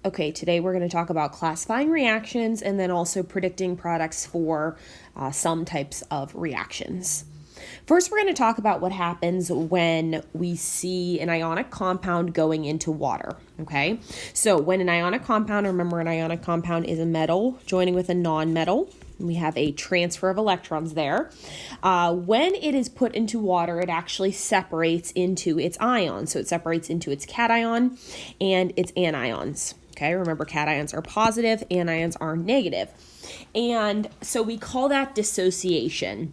Okay, today we're going to talk about classifying reactions and then also predicting products for some types of reactions. First, we're going to talk about what happens when we see an ionic compound going into water, okay? So when an ionic compound, remember an ionic compound is a metal joining with a non-metal. We have a transfer of electrons there. When it is put into water, it actually separates into its ions. So it separates into its cation and its anions. Okay, remember cations are positive, anions are negative. And so we call that dissociation.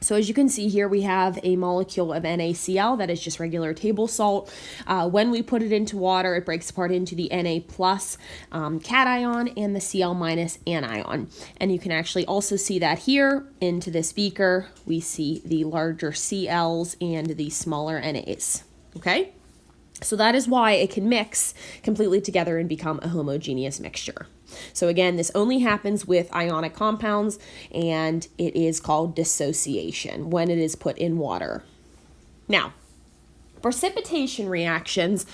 So as you can see here, we have a molecule of NaCl that is just regular table salt. When we put it into water, it breaks apart into the Na plus cation and the Cl minus anion. And you can actually also see that here into this beaker, we see the larger Cl's and the smaller Nas, okay? So that is why it can mix completely together and become a homogeneous mixture. So again, this only happens with ionic compounds, and it is called dissociation when it is put in water. Now, precipitation reactions,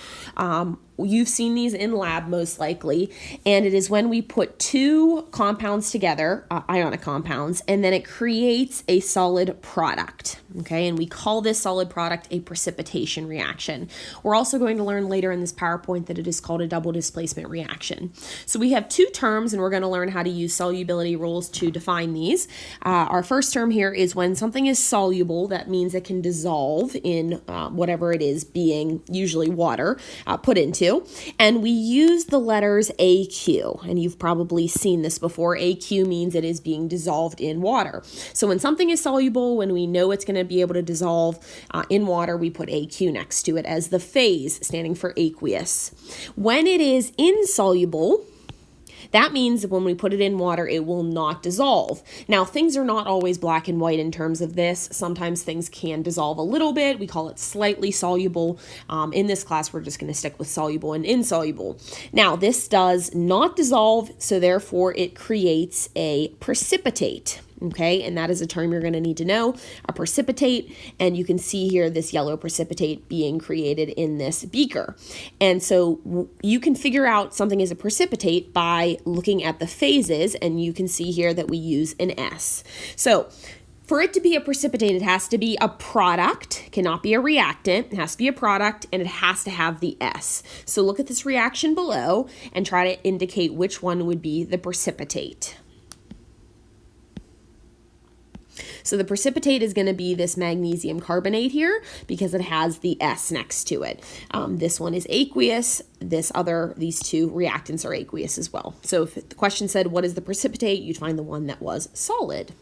you've seen these in lab most likely, and it is when we put two compounds together, ionic compounds, and then it creates a solid product, okay? And we call this solid product a precipitation reaction. We're also going to learn later in this PowerPoint that it is called a double displacement reaction. So we have two terms, and we're going to learn how to use solubility rules to define these. Our first term here is when something is soluble, that means it can dissolve in whatever it is being, usually water, put into. And we use the letters AQ, and you've probably seen this before. AQ means it is being dissolved in water. So when something is soluble, when we know it's going to be able to dissolve in water, we put AQ next to it as the phase, standing for aqueous. When it is insoluble, that means when we put it in water, it will not dissolve. Now, things are not always black and white in terms of this. Sometimes things can dissolve a little bit. We call it slightly soluble. In this class, we're just going to stick with soluble and insoluble. Now, this does not dissolve, so therefore it creates a precipitate. Okay, and that is a term you're going to need to know, a precipitate, and you can see here this yellow precipitate being created in this beaker. And so you can figure out something is a precipitate by looking at the phases, and you can see here that we use an S. So for it to be a precipitate, it has to be a product, cannot be a reactant, it has to be a product, and it has to have the S. So look at this reaction below and try to indicate which one would be the precipitate. So the precipitate is going to be this magnesium carbonate here because it has the S next to it. This one is aqueous. These two reactants are aqueous as well. So if the question said, what is the precipitate? You'd find the one that was solid.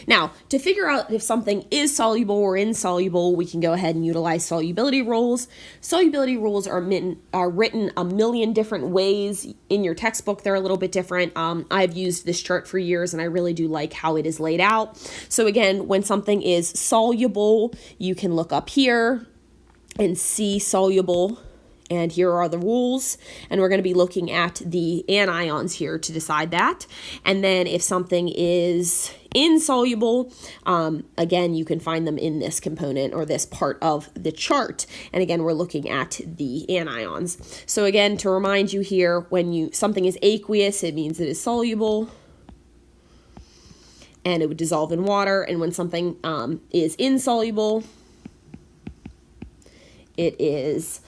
Now, to figure out if something is soluble or insoluble, we can go ahead and utilize solubility rules. Solubility rules are written a million different ways. In your textbook, they're a little bit different. I've used this chart for years, and I really do like how it is laid out. So again, when something is soluble, you can look up here and see soluble. And here are the rules, and we're going to be looking at the anions here to decide that. And then if something is insoluble, again, you can find them in this component or this part of the chart. And again, we're looking at the anions. So again, to remind you here, when something is aqueous, it means it is soluble, and it would dissolve in water. And when something is insoluble, it is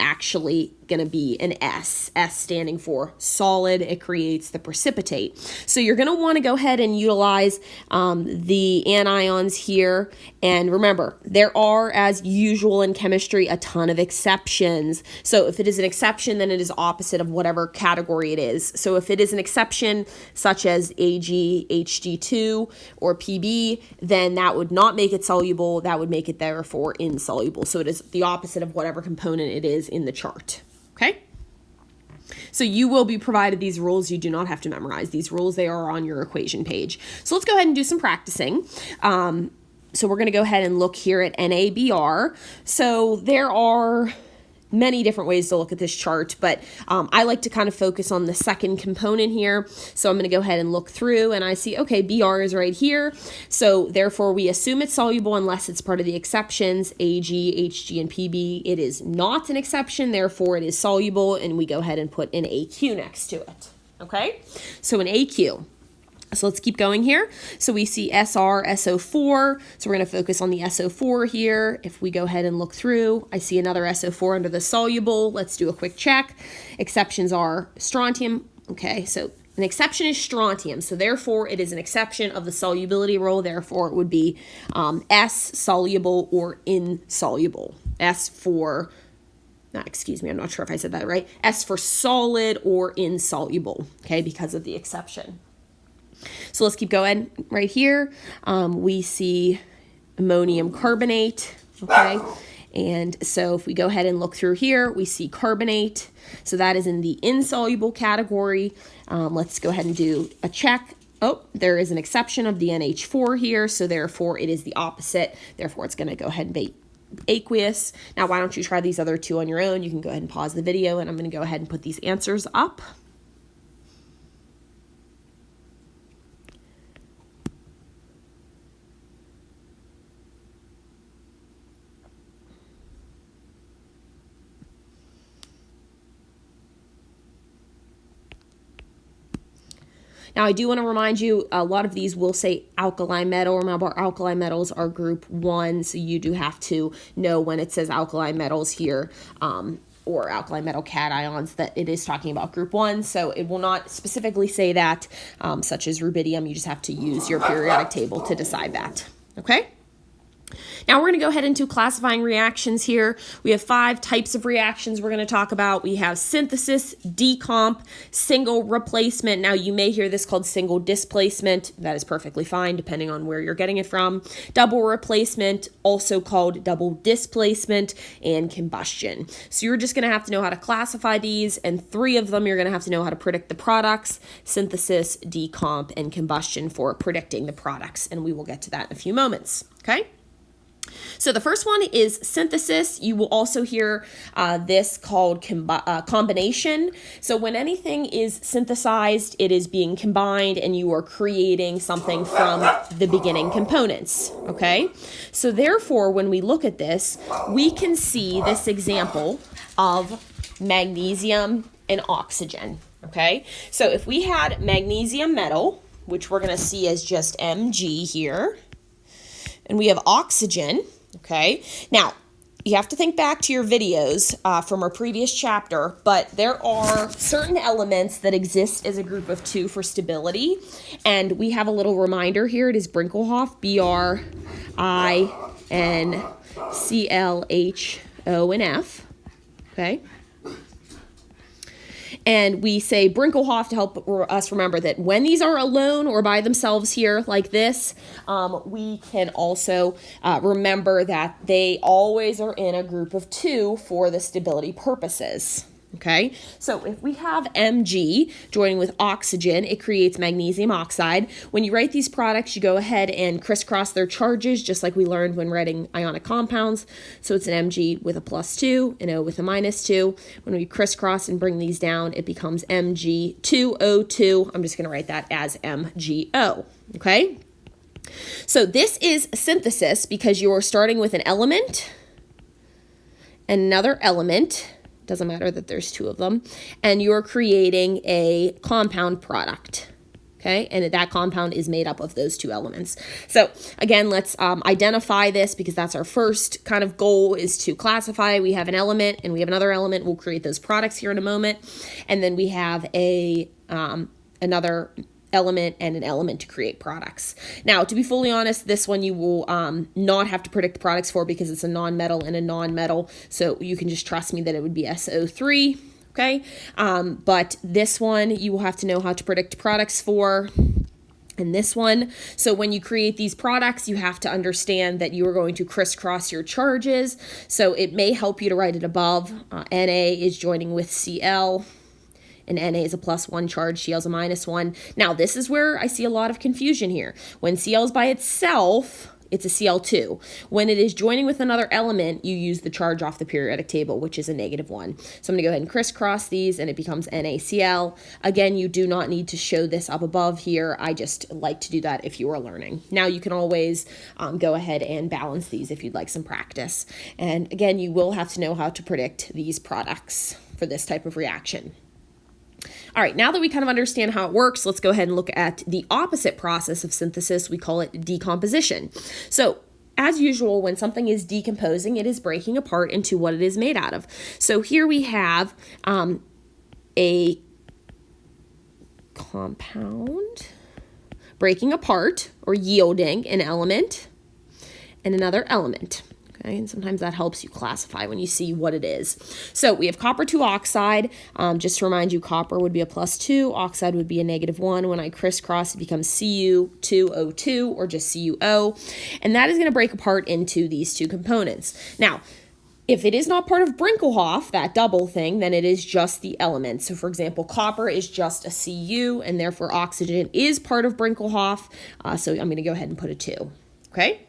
actually going to be an S standing for solid. It creates the precipitate. So you're going to want to go ahead and utilize the anions here. And remember, there are, as usual in chemistry, a ton of exceptions. So if it is an exception, then it is opposite of whatever category it is. So if it is an exception, such as Ag, Hg2, or Pb, then that would not make it soluble. That would make it therefore insoluble. So it is the opposite of whatever component it is in the chart. Okay? So you will be provided these rules. You do not have to memorize these rules. They are on your equation page. So let's go ahead and do some practicing. So we're going to go ahead and look here at NABR. So there are many different ways to look at this chart, but I like to kind of focus on the second component here. So I'm going to go ahead and look through, and I see, okay, Br is right here. So therefore we assume it's soluble unless it's part of the exceptions, Ag, Hg, and Pb. It is not an exception, therefore it is soluble, and we go ahead and put an Aq next to it. Okay, so an Aq. So let's keep going here. So we see Sr, SO4. So we're going to focus on the SO4 here. If we go ahead and look through, I see another SO4 under the soluble. Let's do a quick check. Exceptions are strontium. Okay, so an exception is strontium. So therefore, it is an exception of the solubility rule. Therefore, it would be S, soluble or insoluble. S for... excuse me, I'm not sure if I said that right. S for solid or insoluble, okay, because of the exception. So let's keep going right here. We see ammonium carbonate, okay? And so if we go ahead and look through here, we see carbonate. So that is in the insoluble category. Let's go ahead and do a check. Oh, there is an exception of the NH4 here, so therefore it is the opposite. Therefore, it's going to go ahead and be aqueous. Now, why don't you try these other two on your own? You can go ahead and pause the video, and I'm going to go ahead and put these answers up. Now, I do want to remind you, a lot of these will say alkali metal. Remember, alkali metals are group 1, so you do have to know when it says alkali metals here, or alkali metal cations, that it is talking about group 1. So it will not specifically say that, such as rubidium. You just have to use your periodic table to decide that. Okay? Now we're going to go ahead into classifying reactions here. We have 5 types of reactions we're going to talk about. We have synthesis, decomp, single replacement. Now you may hear this called single displacement. That is perfectly fine depending on where you're getting it from. Double replacement, also called double displacement, and combustion. So you're just going to have to know how to classify these, and 3 of them you're going to have to know how to predict the products: synthesis, decomp, and combustion for predicting the products. And we will get to that in a few moments. Okay? So the first one is synthesis. You will also hear this called combination. So when anything is synthesized, it is being combined and you are creating something from the beginning components, okay? So therefore, when we look at this, we can see this example of magnesium and oxygen, okay? So if we had magnesium metal, which we're going to see as just Mg here, and we have oxygen, okay? Now, you have to think back to your videos from our previous chapter, but there are certain elements that exist as a group of 2 for stability, and we have a little reminder here. It is Brinkelhoff, BRINCLHONF, okay? And we say Brinkelhoff to help us remember that when these are alone or by themselves here like this, we can also remember that they always are in a group of 2 for the stability purposes. Okay, so if we have Mg joining with oxygen, it creates magnesium oxide. When you write these products, you go ahead and crisscross their charges, just like we learned when writing ionic compounds. So it's an Mg with a +2, an O with a -2. When we crisscross and bring these down, it becomes Mg2O2. I'm just going to write that as MgO. Okay, so this is synthesis because you're starting with an element and another element. Doesn't matter that there's 2 of them, and you're creating a compound product, okay? And that compound is made up of those 2 elements. So again, let's identify this because that's our first kind of goal, is to classify. We have an element and we have another element. We'll create those products here in a moment. And then we have a another element and an element to create products. Now, to be fully honest, this one you will not have to predict products for because it's a non-metal and a non-metal, so you can just trust me that it would be SO3, okay? But this one you will have to know how to predict products for. And this one, so when you create these products, you have to understand that you are going to crisscross your charges, so it may help you to write it above. Na is joining with Cl, and Na is a +1 charge, Cl is a -1. Now, this is where I see a lot of confusion here. When Cl is by itself, it's a Cl2. When it is joining with another element, you use the charge off the periodic table, which is a -1. So I'm going to go ahead and crisscross these, and it becomes NaCl. Again, you do not need to show this up above here. I just like to do that if you are learning. Now you can always go ahead and balance these if you'd like some practice. And again, you will have to know how to predict these products for this type of reaction. All right, now that we kind of understand how it works, let's go ahead and look at the opposite process of synthesis. We call it decomposition. So as usual, when something is decomposing, it is breaking apart into what it is made out of. So here we have a compound breaking apart or yielding an element and another element. Okay, and sometimes that helps you classify when you see what it is. So we have copper 2 oxide. Just to remind you, copper would be a +2, oxide would be a -1. When I crisscross, it becomes Cu2O2 or just CuO. And that is going to break apart into these two components. Now, if it is not part of Brinkelhoff, that double thing, then it is just the element. So for example, copper is just a Cu, and therefore oxygen is part of Brinkelhoff. So I'm going to go ahead and put a 2. Okay?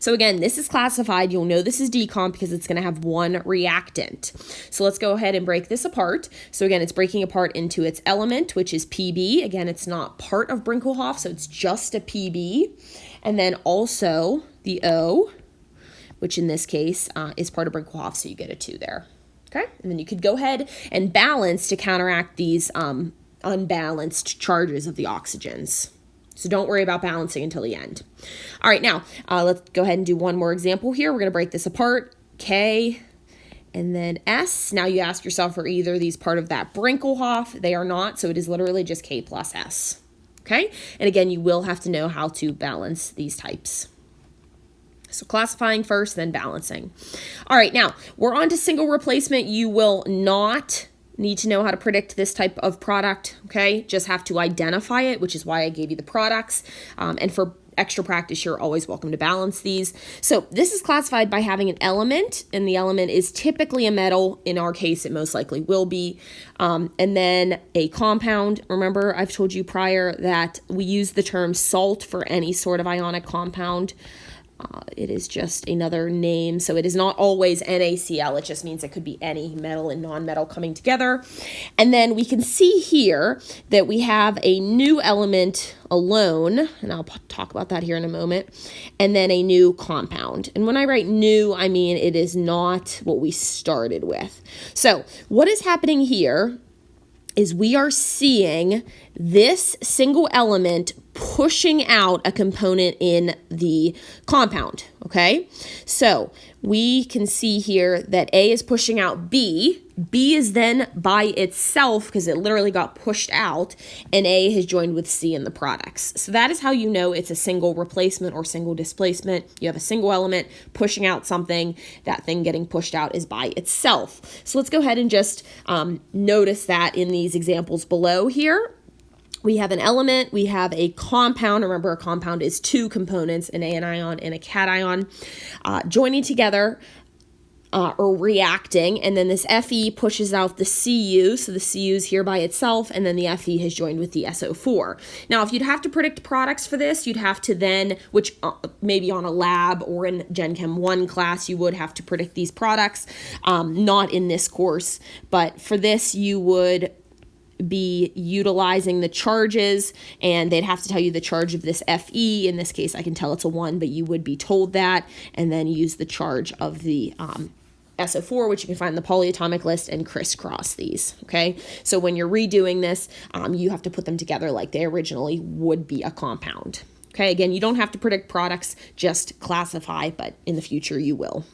So again, this is classified. You'll know this is decomp because it's going to have one reactant. So let's go ahead and break this apart. So again, it's breaking apart into its element, which is Pb. Again, it's not part of Brinkelhoff, so it's just a Pb. And then also the O, which in this case is part of Brinkelhoff, so you get a 2 there. Okay, and then you could go ahead and balance to counteract these unbalanced charges of the oxygens. So don't worry about balancing until the end. All right, now let's go ahead and do one more example here. We're going to break this apart. K and then S. Now you ask yourself, are either of these part of that Brinkelhoff? They are not, so it is literally just K plus S. Okay, and again, you will have to know how to balance these types. So classifying first, then balancing. All right, now we're on to single replacement. You will not need to know how to predict this type of product, okay? Just have to identify it, which is why I gave you the products. And for extra practice, you're always welcome to balance these. So this is classified by having an element, and the element is typically a metal. In our case, it most likely will be. And then a compound. Remember, I've told you prior that we use the term salt for any sort of ionic compound. It is just another name, so it is not always NaCl. It just means it could be any metal and non-metal coming together. And then we can see here that we have a new element alone, and I'll talk about that here in a moment, and then a new compound. And when I write new, I mean it is not what we started with. So what is happening here is we are seeing this single element pushing out a component in the compound, okay? So we can see here that A is pushing out B. B is then by itself, because it literally got pushed out, and A has joined with C in the products. So that is how you know it's a single replacement or single displacement. You have a single element pushing out something. That thing getting pushed out is by itself. So let's go ahead and just notice that in these examples below here. We have an element, we have a compound. Remember, a compound is two components, an anion and a cation, joining together or reacting, and then this Fe pushes out the Cu, so the Cu is here by itself, and then the Fe has joined with the SO4. Now, if you'd have to predict products for this, you'd have to then, which maybe on a lab or in Gen Chem 1 class, you would have to predict these products, not in this course, but for this, you would be utilizing the charges, and they'd have to tell you the charge of this Fe. In this case, I can tell it's a 1, but you would be told that, and then use the charge of the SO4, which you can find in the polyatomic list, and crisscross these, okay? So when you're redoing this, you have to put them together like they originally would be a compound, okay? Again, you don't have to predict products, just classify, but in the future you will.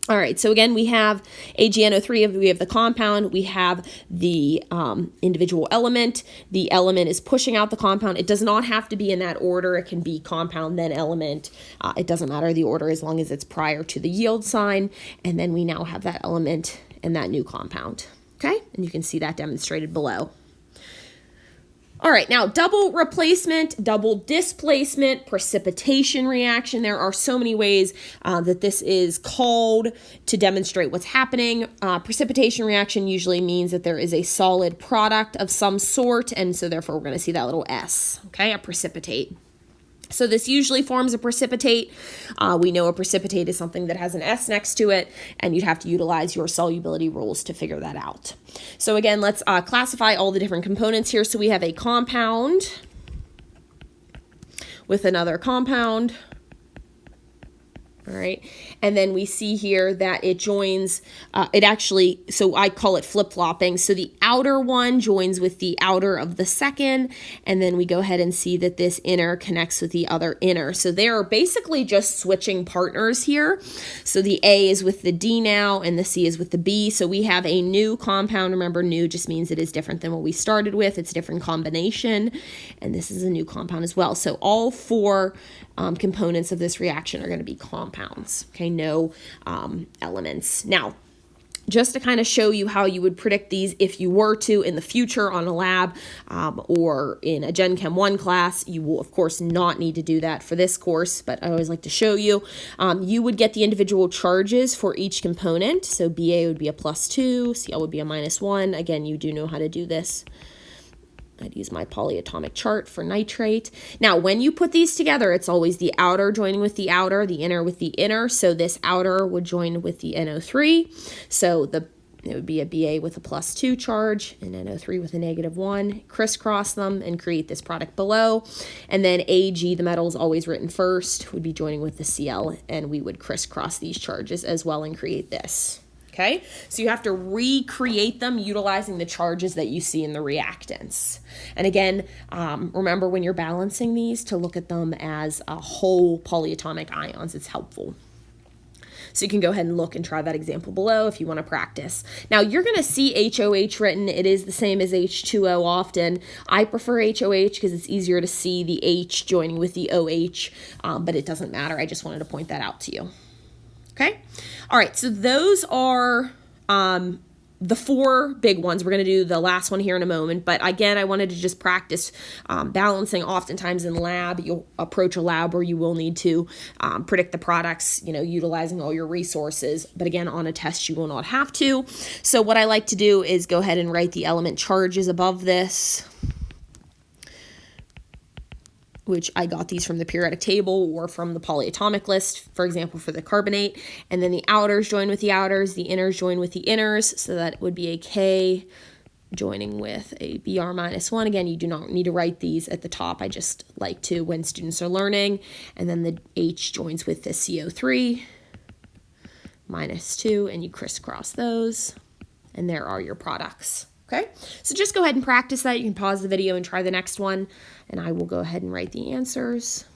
All right, so again, we have AgNO3, we have the compound, we have the individual element. The element is pushing out the compound. It does not have to be in that order. It can be compound, then element. It doesn't matter the order as long as it's prior to the yield sign. And then we now have that element and that new compound, okay? And you can see that demonstrated below. All right, now double replacement, double displacement, precipitation reaction. There are so many ways that this is called to demonstrate what's happening. Precipitation reaction usually means that there is a solid product of some sort, and so therefore we're going to see that little S, okay, a precipitate. So this usually forms a precipitate. We know a precipitate is something that has an S next to it, and you'd have to utilize your solubility rules to figure that out. So again, let's classify all the different components here. So we have a compound with another compound. All right, and then we see here that it joins, so I call it flip-flopping. So the outer one joins with the outer of the second, and then we go ahead and see that this inner connects with the other inner. So they are basically just switching partners here. So the A is with the D now, and the C is with the B. So we have a new compound. Remember, new just means it is different than what we started with. It's a different combination, and this is a new compound as well. So all four components of this reaction are going to be compounds, okay, no elements. Now, just to kind of show you how you would predict these if you were to in the future on a lab or in a Gen Chem 1 class, you will of course not need to do that for this course, but I always like to show you. You would get the individual charges for each component. So Ba would be a +2, Cl would be a -1. Again, you do know how to do this. I'd use my polyatomic chart for nitrate. Now, when you put these together, it's always the outer joining with the outer, the inner with the inner. So this outer would join with the NO3. So it would be a Ba with a +2 charge and NO3 with a -1. Crisscross them and create this product below. And then Ag, the metal is always written first, would be joining with the Cl, and we would crisscross these charges as well and create this. Okay, so you have to recreate them utilizing the charges that you see in the reactants. And again, remember when you're balancing these to look at them as a whole polyatomic ions. It's helpful. So you can go ahead and look and try that example below if you want to practice. Now you're going to see HOH written. It is the same as H2O often. I prefer HOH because it's easier to see the H joining with the OH, but it doesn't matter. I just wanted to point that out to you. Okay. All right. So those are the four big ones. We're going to do the last one here in a moment. But again, I wanted to just practice balancing. Oftentimes in lab, you'll approach a lab where you will need to predict the products, utilizing all your resources. But again, on a test, you will not have to. So what I like to do is go ahead and write the element charges above this, which I got these from the periodic table or from the polyatomic list, for example, for the carbonate. And then the outers join with the outers, the inners join with the inners, so that would be a K joining with a Br -1. Again, you do not need to write these at the top. I just like to when students are learning. And then the H joins with the CO3 -2, and you crisscross those, and there are your products. Okay, so just go ahead and practice that. You can pause the video and try the next one, and I will go ahead and write the answers.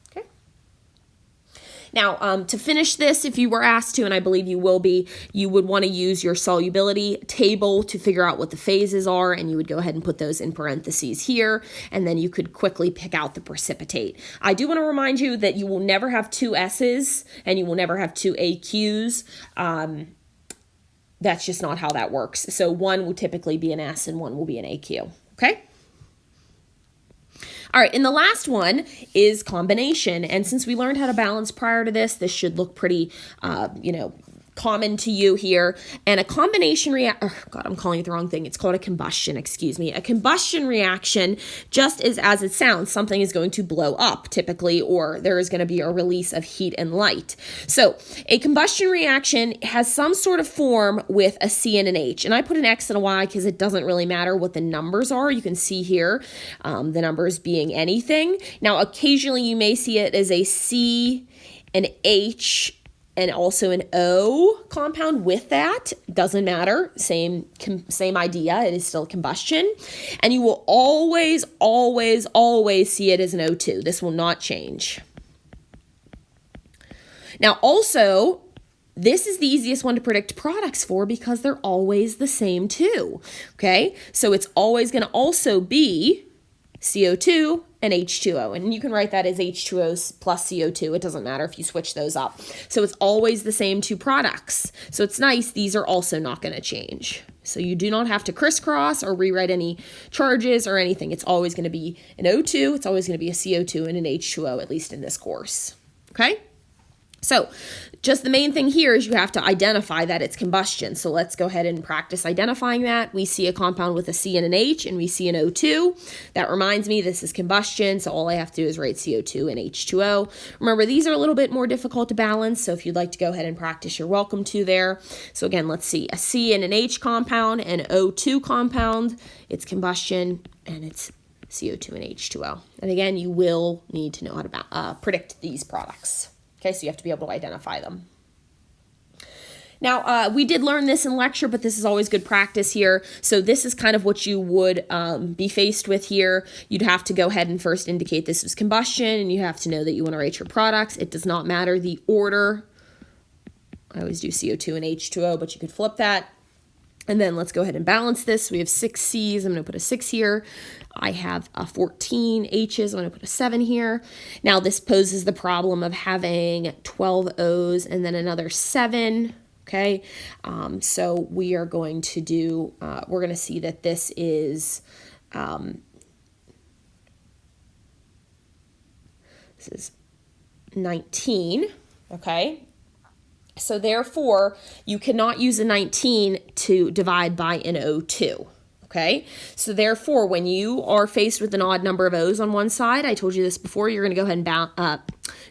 Okay. Now, to finish this, if you were asked to, and I believe you will be, you would want to use your solubility table to figure out what the phases are, and you would go ahead and put those in parentheses here, and then you could quickly pick out the precipitate. I do want to remind you that you will never have two S's, and you will never have two AQs. That's just not how that works. So one will typically be an S, and one will be an AQ, okay? All right, and the last one is combination. And since we learned how to balance prior to this should look pretty, common to you here. And a combination I'm calling it the wrong thing. It's called a combustion, excuse me. A combustion reaction, just as it sounds, something is going to blow up typically, or there is going to be a release of heat and light. So a combustion reaction has some sort of form with a C and an H. And I put an X and a Y because it doesn't really matter what the numbers are. You can see here the numbers being anything. Now, occasionally you may see it as a C, an H, and also an O compound with that. Doesn't matter. Same idea. It is still combustion. And you will always, always, always see it as an O2. This will not change. Now, also, this is the easiest one to predict products for because they're always the same too. Okay? So it's always going to also be CO2 and H2O. And you can write that as H2O plus CO2. It doesn't matter if you switch those up. So it's always the same two products. So it's nice. These are also not going to change. So you do not have to crisscross or rewrite any charges or anything. It's always going to be an O2. It's always going to be a CO2 and an H2O, at least in this course. Okay? So just the main thing here is you have to identify that it's combustion. So let's go ahead and practice identifying that. We see a compound with a C and an H, and we see an O2. That reminds me this is combustion, so all I have to do is write CO2 and H2O. Remember, these are a little bit more difficult to balance, so if you'd like to go ahead and practice, you're welcome to there. So again, let's see, a C and an H compound, an O2 compound. It's combustion, and it's CO2 and H2O. And again, you will need to know how to predict these products. Okay, so you have to be able to identify them. Now, we did learn this in lecture, but this is always good practice here. So this is kind of what you would be faced with here. You'd have to go ahead and first indicate this is combustion, and you have to know that you want to write your products. It does not matter the order. I always do CO2 and H2O, but you could flip that. And then let's go ahead and balance this. We have 6 C's. I'm going to put a 6 here. I have 14 H's. I'm going to put a 7 here. Now this poses the problem of having 12 O's and then another 7. Okay, so we are going to do, we're going to see that this is 19. Okay. So therefore, you cannot use a 19 to divide by an O2, okay? So therefore, when you are faced with an odd number of O's on one side, I told you this before, you're going to go ahead and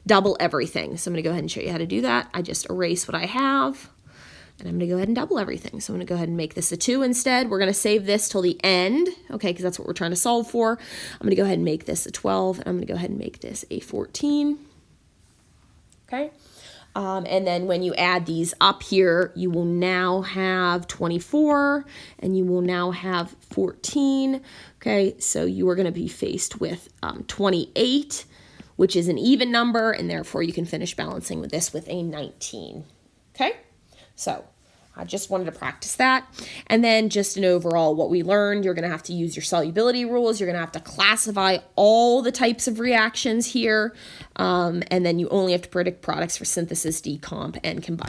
double everything. So I'm going to go ahead and show you how to do that. I just erase what I have, and I'm going to go ahead and double everything. So I'm going to go ahead and make this a 2 instead. We're going to save this till the end, okay, because that's what we're trying to solve for. I'm going to go ahead and make this a 12, and I'm going to go ahead and make this a 14, okay? And then when you add these up here, you will now have 24 and you will now have 14. Okay, so you are going to be faced with 28, which is an even number, and therefore you can finish balancing with this with a 19. Okay, so I just wanted to practice that. And then just an overall what we learned, you're going to have to use your solubility rules. You're going to have to classify all the types of reactions here. And then you only have to predict products for synthesis, decomp, and combustion.